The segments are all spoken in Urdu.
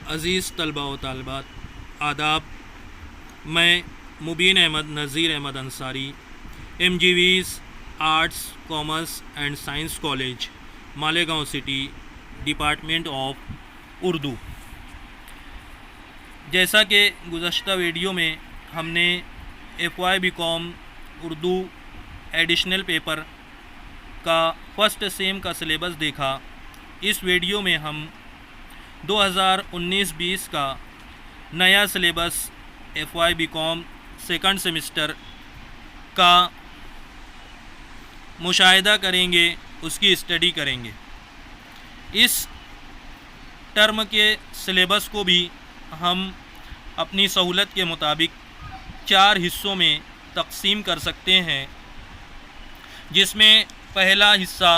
عزیز طلباء و طالبات، آداب۔ میں مبین احمد نذیر احمد انصاری، ایم جی ویز arts commerce and science college, Malegaon city, department of Urdu. جیسا کہ گزشتہ ویڈیو میں ہم نے F Y B com Urdu additional paper کا فرسٹ سیم کا سلیبس دیکھا، اس ویڈیو میں ہم 2019-20 کا نیا syllabus F Y B com second semester کا مشاہدہ کریں گے، اس کی اسٹڈی کریں گے۔ اس ٹرم کے سلیبس کو بھی ہم اپنی سہولت کے مطابق 4 حصوں میں تقسیم کر سکتے ہیں، جس میں پہلا حصہ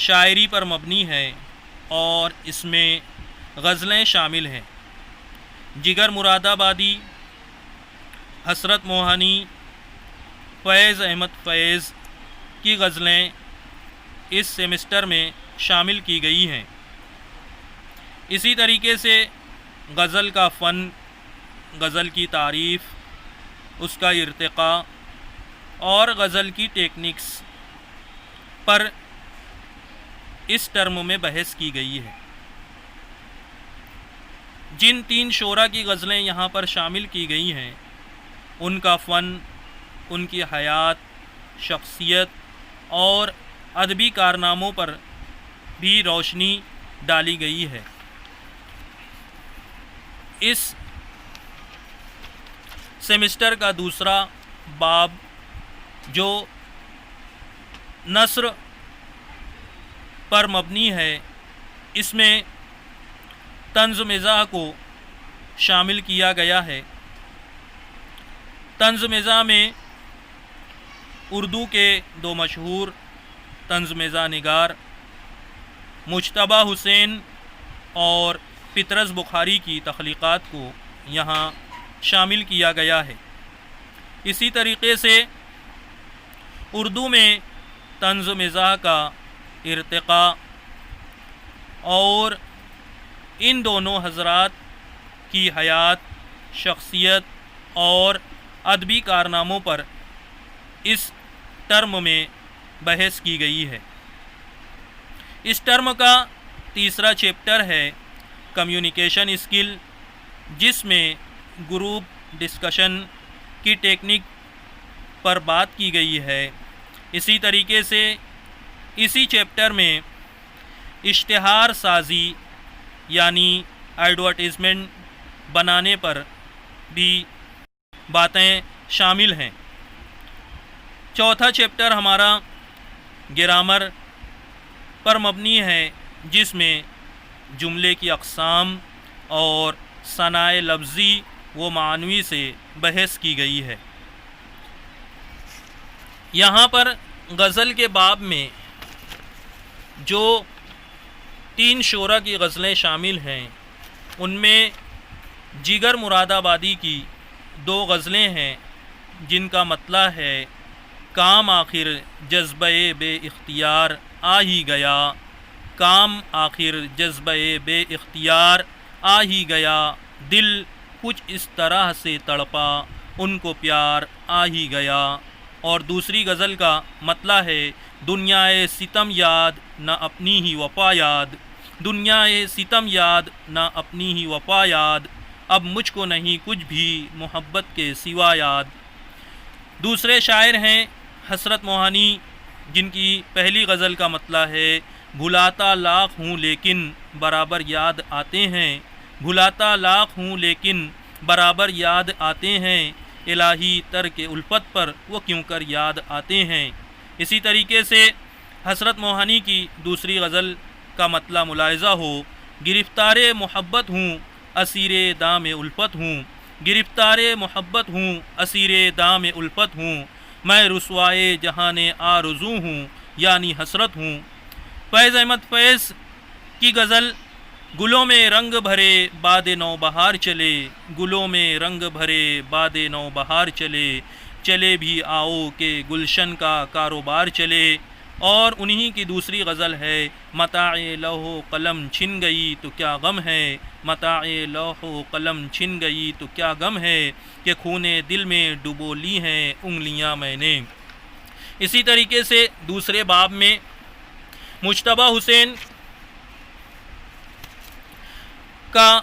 شاعری پر مبنی ہے اور اس میں غزلیں شامل ہیں۔ جگر مراد آبادی، حسرت موہانی، فیض احمد فیض کی غزلیں اس سیمسٹر میں شامل کی گئی ہیں۔ اسی طریقے سے غزل کا فن، غزل کی تعریف، اس کا ارتقاء اور غزل کی ٹیکنکس پر اس ٹرم میں بحث کی گئی ہے۔ جن 3 شعراء کی غزلیں یہاں پر شامل کی گئی ہیں، ان کا فن، ان کی حیات، شخصیت اور ادبی کارناموں پر بھی روشنی ڈالی گئی ہے۔ اس سیمسٹر کا دوسرا باب جو نثر پر مبنی ہے، اس میں طنز مزاح کو شامل کیا گیا ہے۔ طنز مزاح میں اردو کے 2 مشہور طنز مزاح نگار مجتبیٰ حسین اور پطرس بخاری کی تخلیقات کو یہاں شامل کیا گیا ہے۔ اسی طریقے سے اردو میں طنز مزاح کا ارتقاء اور ان دونوں حضرات کی حیات، شخصیت اور ادبی کارناموں پر اس ٹرم میں بحث کی گئی ہے۔ اس ٹرم کا تیسرا چیپٹر ہے کمیونیکیشن اسکل، جس میں گروپ ڈسکشن کی ٹیکنک پر بات کی گئی ہے۔ اسی طریقے سے اسی چیپٹر میں اشتہار سازی یعنی ایڈورٹیزمنٹ بنانے پر بھی باتیں شامل ہیں۔ چوتھا چیپٹر ہمارا گرامر پر مبنی ہے، جس میں جملے کی اقسام اور صنائع لفظی و معنوی سے بحث کی گئی ہے۔ یہاں پر غزل کے باب میں جو 3 شعراء کی غزلیں شامل ہیں، ان میں جگر مراد آبادی کی 2 غزلیں ہیں، جن کا مطلع ہے کام آخر جذبہ بے اختیار آ ہی گیا، کام آخر جذبہ بے اختیار آ ہی گیا، دل کچھ اس طرح سے تڑپا ان کو پیار آ ہی گیا۔ اور دوسری غزل کا مطلع ہے دنیائے ستم یاد نہ اپنی ہی وفا یاد، دنیائے ستم یاد نہ اپنی ہی وفا یاد، اب مجھ کو نہیں کچھ بھی محبت کے سوا یاد۔ دوسرے شاعر ہیں حسرت موہانی، جن کی پہلی غزل کا مطلع ہے بھلاتا لاکھ ہوں لیکن برابر یاد آتے ہیں، بھلاتا لاکھ ہوں لیکن برابر یاد آتے ہیں، الہی ترک الفت پر وہ کیوں کر یاد آتے ہیں۔ اسی طریقے سے حسرت موہانی کی دوسری غزل کا مطلع ملاحظہ ہو گرفتار محبت ہوں اسیر دام الفت ہوں، گرفتار محبت ہوں اسیر دام الفت ہوں، میں رسوائے جہان آرزو ہوں یعنی حسرت ہوں۔ فیض احمد فیض کی غزل گلوں میں رنگ بھرے باد نو بہار چلے، گلوں میں رنگ بھرے باد نو بہار چلے، چلے بھی آؤ کہ گلشن کا کاروبار چلے، اور انہی کی دوسری غزل ہے متاع لوح و قلم چھن گئی تو کیا غم ہے، متاع لوح و قلم چھن گئی تو کیا غم ہے، کہ خون دل میں ڈبو لی ہیں انگلیاں میں نے۔ اسی طریقے سے دوسرے باب میں مجتبیٰ حسین کا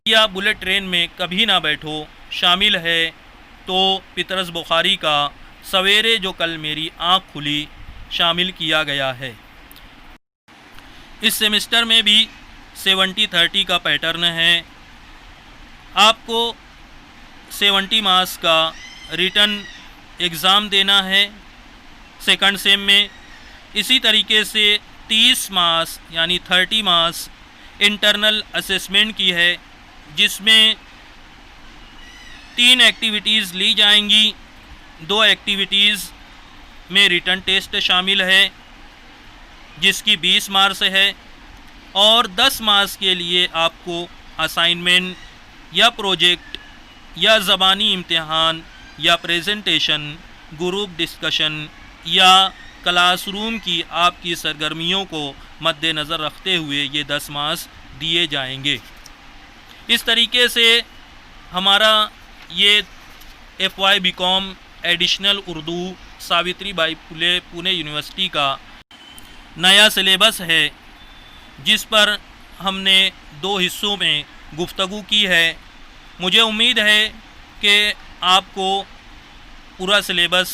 یا بلٹ ٹرین میں کبھی نہ بیٹھو شامل ہے، تو پطرس بخاری کا سویرے جو کل میری آنکھ کھلی شامل کیا گیا ہے۔ اس سیمسٹر میں بھی 70-30 کا پیٹرن ہے۔ آپ کو 70 مارکس کا ریٹن ایگزام دینا ہے سیکنڈ سیم میں، اسی طریقے سے 30 مارکس یعنی 30 مارکس انٹرنل اسیسمنٹ کی ہے، جس میں 3 ایکٹیویٹیز لی جائیں گی، 2 ایکٹیویٹیز میں ریٹن ٹیسٹ شامل ہے جس کی 20 مارکس ہے، اور 10 مارکس کے لیے آپ کو اسائنمنٹ یا پروجیکٹ یا زبانی امتحان یا پریزنٹیشن، گروپ ڈسکشن یا کلاس روم کی آپ کی سرگرمیوں کو مد نظر رکھتے ہوئے یہ 10 مارکس دیے جائیں گے۔ اس طریقے سے ہمارا یہ FY BCom additional Urdu Savitri by Phule Pune university کا نیا سلیبس ہے، جس پر ہم نے 2 حصوں میں گفتگو کی ہے۔ مجھے امید ہے کہ آپ کو پورا سلیبس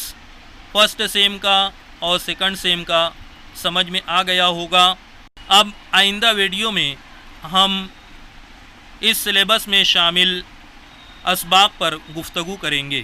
فرسٹ سیم کا اور سیکنڈ سیم کا سمجھ میں آ گیا ہوگا۔ اب آئندہ ویڈیو میں ہم اس سلیبس میں شامل اسباق پر گفتگو کریں گے۔